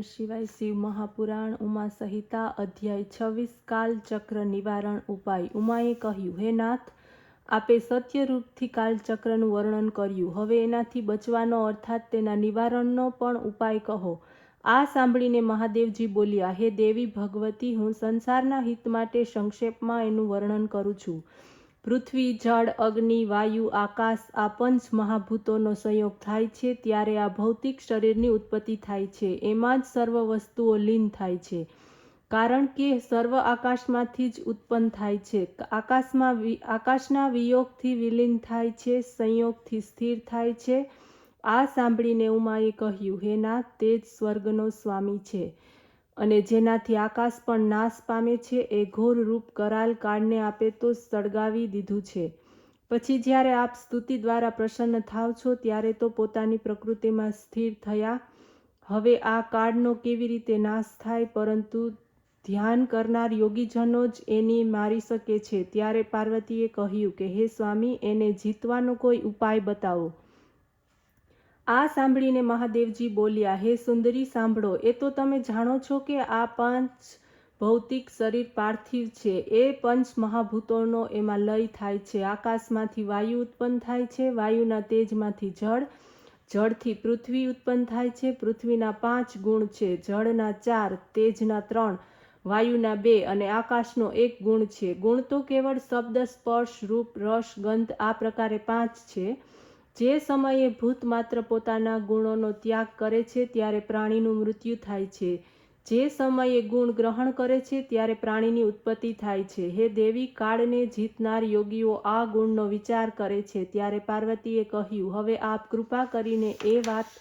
શિવાય. શિવ મહાપુરાણ ઉમા સંહિતા અધ્યાય 26 કાલચક્ર નિવારણ ઉપાય. ઉમાએ કહ્યું, હે નાથ, આપે સત્યરૂપથી કાલચક્રનું વર્ણન કર્યું. હવે એનાથી બચવાનો અર્થાત તેના નિવારણનો પણ ઉપાય કહો. આ સાંભળીને મહાદેવજી બોલ્યા, હે દેવી ભગવતી, હું સંસારના હિત માટે સંક્ષેપમાં એનું વર્ણન કરું છું. પૃથ્વી, જળ, અગ્નિ, વાયુ, આકાશ આ પંચ મહાભૂતોનો સંયોગ થાય છે ત્યારે આ ભૌતિક શરીરની ઉત્પત્તિ થાય છે. એમાં જ સર્વ વસ્તુઓ લીન થાય છે, કારણ કે સર્વ આકાશમાંથી જ ઉત્પન્ન થાય છે. આકાશના વિયોગથી વિલીન થાય છે, સંયોગથી સ્થિર થાય છે. આ સાંભળીને ઉમાએ કહ્યું, હે નાથ, તે જ સ્વર્ગનો સ્વામી છે અને જેનાથી આકાશ પણ નાશ પામે છે. એ ઘોર રૂપ કરાલ કાળને આપે તો સળગાવી દીધું છે. પછી જ્યારે આપ સ્તુતિ દ્વારા પ્રસન્ન થાવ છો ત્યારે તો પોતાની પ્રકૃતિમાં સ્થિર થયા. હવે આ કાળનો કેવી રીતે નાશ થાય? પરંતુ ધ્યાન કરનાર યોગીજનો જ એની મારી શકે છે. ત્યારે પાર્વતીએ કહ્યું કે, હે સ્વામી, એને જીતવાનો કોઈ ઉપાય બતાવો. આ સાંભળીને મહાદેવજી બોલ્યા, હે સુંદરી, સાંભળો. એ તો તમે જાણો છો કે આ પાંચ ભૌતિક શરીર પાર્થિવ છે. એ પંચ મહાભૂતોનો એમાં લય થાય છે. આકાશમાંથી વાયુ ઉત્પન્ન થાય છે, વાયુના તેજમાંથી જળ, જળથી પૃથ્વી ઉત્પન્ન થાય છે. પૃથ્વીના 5 ગુણ છે, જળના 4, તેજના 3, વાયુના 2 અને આકાશનો 1 ગુણ છે. ગુણ તો કેવળ શબ્દ, સ્પર્શ, રૂપ, રસ, ગંધ આ પ્રકારે 5 છે. જે સમયે ભૂત માત્ર પોતાના ગુણોનો ત્યાગ કરે છે ત્યારે પ્રાણીનું મૃત્યુ થાય છે. જે સમયે ગુણ ગ્રહણ કરે છે ત્યારે પ્રાણીની ઉત્પત્તિ થાય છે. હે દેવી, કાળને જીતનાર યોગીઓ આ ગુણનો વિચાર કરે છે. ત્યારે પાર્વતીએ કહ્યું, હવે આપ કૃપા કરીને એ વાત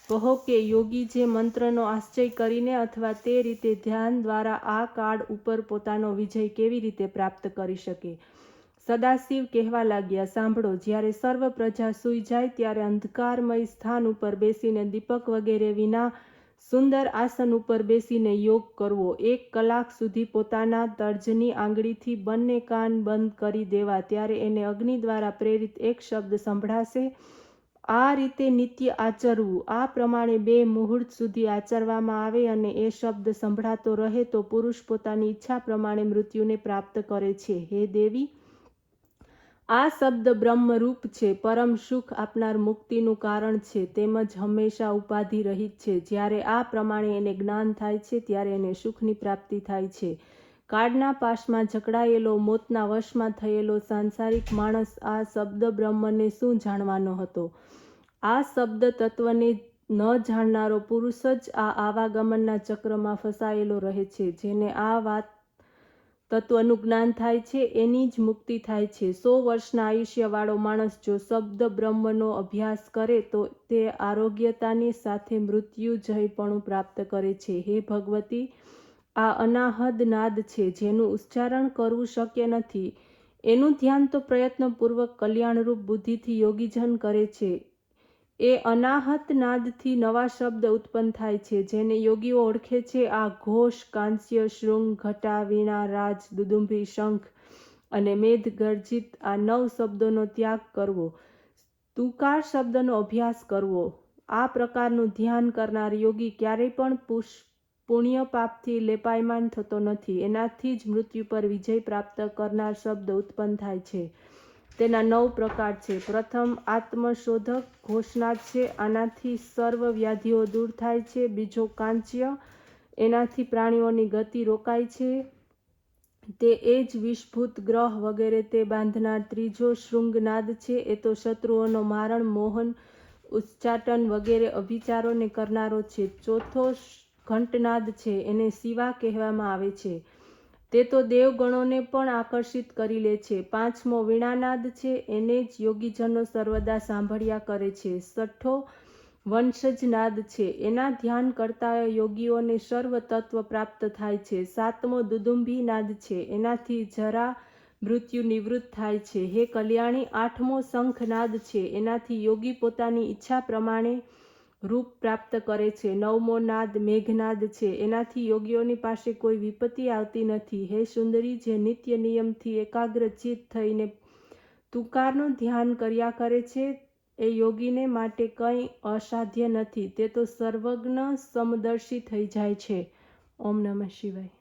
કહો કે યોગી જે મંત્રનો આશ્રય કરીને અથવા તે રીતે ધ્યાન દ્વારા આ કાળ ઉપર પોતાનો વિજય કેવી રીતે પ્રાપ્ત કરી શકે. સદાશિવ કહેવા લાગ્યા, સાંભળો. જ્યારે સર્વ પ્રજા સૂઈ જાય ત્યારે અંધકારમય સ્થાન ઉપર બેસીને દીપક વગેરે વિના સુંદર આસન ઉપર બેસીને યોગ કરવો. 1 કલાક સુધી પોતાના તર્જની આંગળીથી બંને કાન બંધ કરી દેવા. ત્યારે એને અગ્નિ દ્વારા પ્રેરિત એક શબ્દ સંભળાશે. આ રીતે નિત્ય આચરવું. આ પ્રમાણે 2 મુહૂર્ત સુધી આચરવામાં આવે અને એ શબ્દ સંભળાતો રહે તો પુરુષ પોતાની ઈચ્છા પ્રમાણે મૃત્યુને પ્રાપ્ત કરે છે. હે દેવી, આ શબ્દ બ્રહ્મરૂપ છે, પરમ સુખ આપનાર મુક્તિનું કારણ છે, તેમજ હંમેશા ઉપાધિ રહિત છે. જ્યારે આ પ્રમાણે એને જ્ઞાન થાય છે ત્યારે એને સુખની પ્રાપ્તિ થાય છે. કાળના પાશમાં જકડાયેલો, મોતના વશમાં થયેલો સાંસારિક માણસ આ શબ્દ બ્રહ્મને શું જાણવાનો હતો? આ શબ્દ તત્વને ન જાણનારો પુરુષ જ આ આવાગમનના ચક્રમાં ફસાયેલો રહે છે. જેને આ વાત તત્વનું જ્ઞાન થાય છે એની જ મુક્તિ થાય છે. 100 વર્ષના આયુષ્યવાળો માણસ જો શબ્દ બ્રહ્મનો અભ્યાસ કરે તો તે આરોગ્યતાની સાથે મૃત્યુજયપણું પ્રાપ્ત કરે છે. હે ભગવતી, આ અનાહદ નાદ છે જેનું ઉચ્ચારણ કરવું શક્ય નથી. એનું ધ્યાન તો પ્રયત્નપૂર્વક કલ્યાણરૂપ બુદ્ધિથી યોગીજન કરે છે. એ અનાહત નાદથી નવા શબ્દ ઉત્પન્ન થાય છે જેને યોગીઓ ઓળખે છે. આ ઘોષ, કાંસ્ય, શૃંગ, ઘટા, વીણા, રાજ, દુદુંભી, શંખ અને મેધ ગર્જિત આ 9 શબ્દોનો ત્યાગ કરવો. તુકાર શબ્દનો અભ્યાસ કરવો. આ પ્રકારનું ધ્યાન કરનાર યોગી ક્યારેય પણ પુણ્ય પાપથી લેપાયમાન થતો નથી. એનાથી જ મૃત્યુ પર વિજય પ્રાપ્ત કરનાર શબ્દ ઉત્પન્ન થાય છે. તેના 9 પ્રકાર છે. પ્રથમ આત્મશોધક ઘોષનાદ છે. આનાથી સર્વ વ્યાધિઓ દૂર થાય છે. બીજો કાંચ્ય, એનાથી પ્રાણીઓની ગતિ રોકાય છે. તે એ જ વિષભૂત ગ્રહ વગેરે તે બાંધનાર. ત્રીજો શૃંગનાદ છે. એ તો શત્રુઓનો મારણ, મોહન, ઉચ્ચાટન વગેરે અભિચારોને કરનારો છે. ચોથો ઘંટનાદ છે. એને શિવા કહેવામાં આવે છે. તે તો દેવગણોને પણ આકર્ષિત કરી લે છે. પાંચમો વીણાનાદ છે. એને જ યોગીજનો સર્વદા સાંભળ્યા કરે છે. છઠ્ઠો વંશજનાદ છે. એના ધ્યાન કરતા યોગીઓને સર્વ તત્વ પ્રાપ્ત થાય છે. સાતમો દુદુંભી નાદ છે. એનાથી જરા મૃત્યુ નિવૃત્ત થાય છે. હે કલ્યાણી, આઠમો શંખનાદ છે. એનાથી યોગી પોતાની ઈચ્છા પ્રમાણે રૂપ પ્રાપ્ત કરે છે. નવમો નાદ મેઘનાદ છે. એનાથી યોગીઓની પાસે કોઈ વિપત્તિ આવતી નથી. હે સુંદરી, જે નિત્ય નિયમથી એકાગ્રચિત થઈને તુકારનું ધ્યાન કર્યા કરે છે એ યોગીને માટે કંઈ અસાધ્ય નથી. તે તો સર્વજ્ઞ સમદર્શી થઈ જાય છે. ઓમ નમઃ શિવાય.